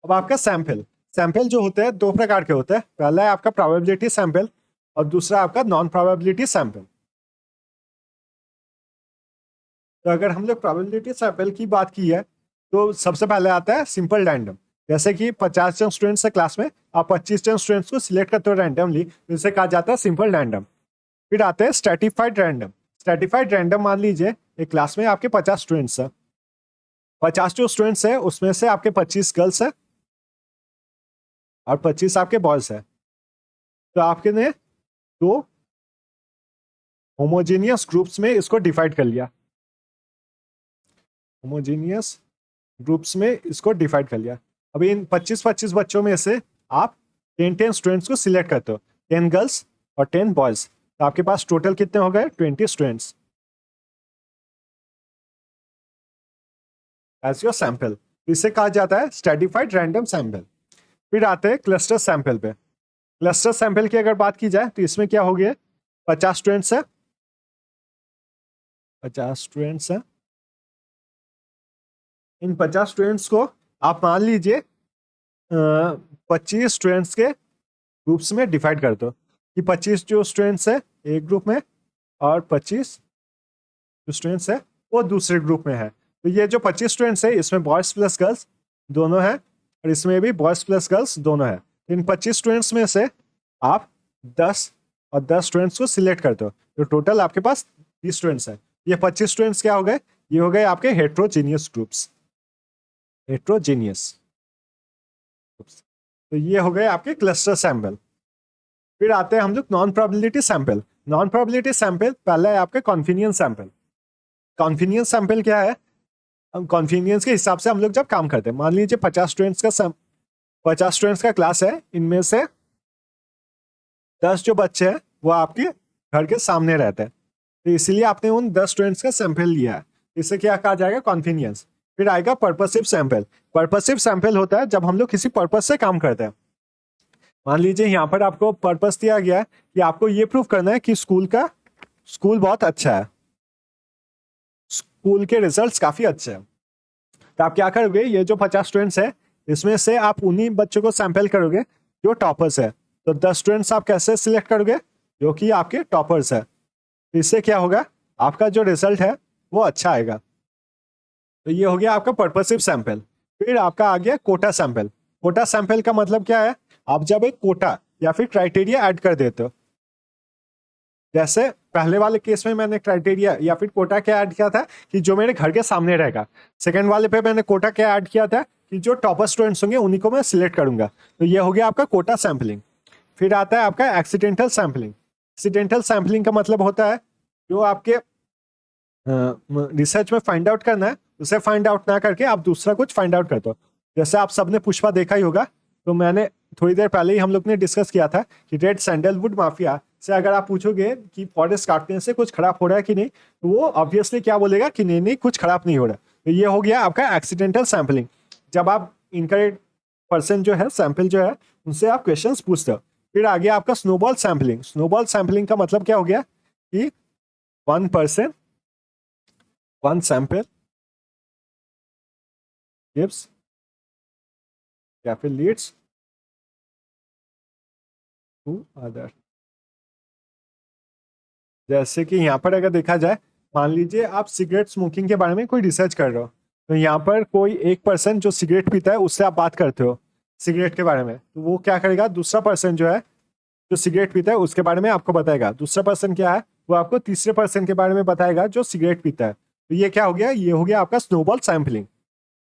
अब आपका sample, sample जो होते हैं दो प्रकार के होते हैं। पहला है आपका प्रोबेबिलिटी सैंपल और दूसरा आपका नॉन प्रोबेबिलिटी सैंपल। तो अगर हम लोग प्रोबेबिलिटी सैंपल की बात की है तो सबसे पहले आता है सिंपल रैंडम। जैसे कि 50 जन स्टूडेंट्स है क्लास में, आप 25 जन स्टूडेंट्स को सिलेक्ट करते हो रैंडमली, जिसे कहा जाता है सिंपल रैंडम। फिर आते हैं स्ट्रेटिफाइड रैंडम। स्ट्रेटिफाइड रैंडम मान लीजिए एक क्लास में आपके 50 स्टूडेंट्स हैं, 50 जो स्टूडेंट्स हैं उसमें से आपके 25 गर्ल्स हैं और 25 आपके बॉयज हैं। तो आपके ने दो होमोजेनियस ग्रुप्स में इसको डिवाइड कर लिया, होमोजेनियस ग्रुप्स में इसको डिवाइड कर लिया। अभी इन 25-25 बच्चों में से आप 10-10 स्टूडेंट्स को सिलेक्ट करते हो, 10 गर्ल्स और 10 बॉयज। तो आपके पास टोटल कितने हो गए? 20 स्टूडेंट्स एज योर सैंपल। इसे कहा जाता है स्ट्रेटिफाइड रैंडम सैंपल। फिर आते हैं क्लस्टर सैंपल पे। क्लस्टर सैंपल की अगर बात की जाए तो इसमें क्या हो गया, 50 स्टूडेंट्स है, 50 स्टूडेंट्स है। इन 50 स्टूडेंट्स को आप मान लीजिए 25 स्टूडेंट्स के ग्रुप्स में डिवाइड कर दो कि 25 जो स्टूडेंट्स है एक ग्रुप में और 25 जो स्टूडेंट्स है वो दूसरे ग्रुप में है। तो ये जो 25 स्टूडेंट्स है इसमें बॉयज प्लस गर्ल्स दोनों है और इसमें भी बॉयज प्लस गर्ल्स दोनों है। तो इन 25 स्टूडेंट्स में से आप 10 और 10 स्टूडेंट्स को सिलेक्ट करते हो, तो टोटल आपके पास 30 स्टूडेंट्स है। ये 25 स्टूडेंट्स क्या हो गए? ये हो गए आपके हेट्रोजीनियस ग्रुप्स, हेट्रोजीनियस। तो ये हो गए आपके क्लस्टर सैंपल। फिर आते हैं हम लोग non probability sample. Non probability sample पहला है आपका कॉन्फिडेंस सैंपल। कॉन्फिडेंस सैंपल क्या है? कॉन्फिडेंस के हिसाब से हम लोग जब काम करते हैं, मान लीजिए 50 स्टूडेंट्स का क्लास है, इनमें से 10 जो बच्चे हैं वो आपके घर के सामने रहते हैं, तो इसलिए आपने उन 10 स्टूडेंट्स का सैंपल लिया है। इसे क्या कहा जाएगा? कॉन्फिडेंस। फिर आएगा पर्पसिव सैंपल। पर्पसिव सैंपल होता है जब हम लोग किसी पर्पस से काम करते हैं। मान लीजिए यहाँ पर आपको पर्पस दिया गया है कि आपको ये प्रूव करना है कि स्कूल बहुत अच्छा है, स्कूल के रिजल्ट्स काफी अच्छे हैं। तो आप क्या करोगे, ये जो 50 स्टूडेंट्स है इसमें से आप उन्हीं बच्चों को सैंपल करोगे जो टॉपर्स है। तो 10 स्टूडेंट्स आप कैसे सिलेक्ट करोगे? जो कि आपके टॉपर्स है। तो इससे क्या होगा, आपका जो रिजल्ट है वो अच्छा आएगा। तो ये हो गया आपका पर्पसिव सैंपल। फिर आपका आ गया कोटा सैंपल। कोटा सैंपल का मतलब क्या है? आप जब एक कोटा या फिर क्राइटेरिया ऐड कर देते हो, जैसे पहले वाले केस में मैंने क्राइटेरिया या फिर कोटा क्या ऐड किया था कि जो मेरे घर के सामने रहेगा। सेकंड वाले पे मैंने कोटा क्या ऐड किया था कि जो टॉपर स्टूडेंट्स होंगे उन्हीं को मैं सिलेक्ट करूंगा। तो ये हो गया आपका कोटा सैंपलिंग। फिर आता है आपका एक्सीडेंटल सैंपलिंग। एक्सीडेंटल सैंपलिंग का मतलब होता है जो आपके रिसर्च में फाइंड आउट करना है उसे फाइंड आउट ना करके आप दूसरा कुछ फाइंड आउट करते हो। जैसे आप सबने पुष्पा देखा ही होगा, तो मैंने थोड़ी देर पहले ही हम लोग ने डिस्कस किया था कि रेड सैंडलवुड माफिया से अगर आप पूछोगे कि फॉरेस्ट काटने से कुछ खराब हो रहा है कि नहीं, तो वो ऑब्वियसली क्या बोलेगा कि नहीं नहीं कुछ खराब नहीं हो रहा। तो ये हो गया आपका एक्सीडेंटल सैंपलिंग। जब आप इनकरेक्ट पर्सन जो है सैंपल जो है उनसे आप क्वेश्चन पूछते हो। फिर आ गया आपका स्नोबॉल सैंपलिंग। स्नोबॉल सैंपलिंग का मतलब क्या हो गया कि 1 पर्सन 1 सैंपल gives या फिर लीड्स टू अदर। जैसे कि यहाँ पर अगर देखा जाए, मान लीजिए आप सिगरेट स्मोकिंग के बारे में कोई रिसर्च कर रहे हो, तो यहाँ पर कोई एक पर्सन जो सिगरेट पीता है उससे आप बात करते हो सिगरेट के बारे में, तो वो क्या करेगा, दूसरा पर्सन जो है जो सिगरेट पीता है उसके बारे में आपको बताएगा। दूसरा पर्सन क्या है, वो आपको तीसरे पर्सन के बारे में बताएगा जो सिगरेट पीता है। तो ये क्या हो गया, ये हो गया आपका स्नोबॉल सैंपलिंग।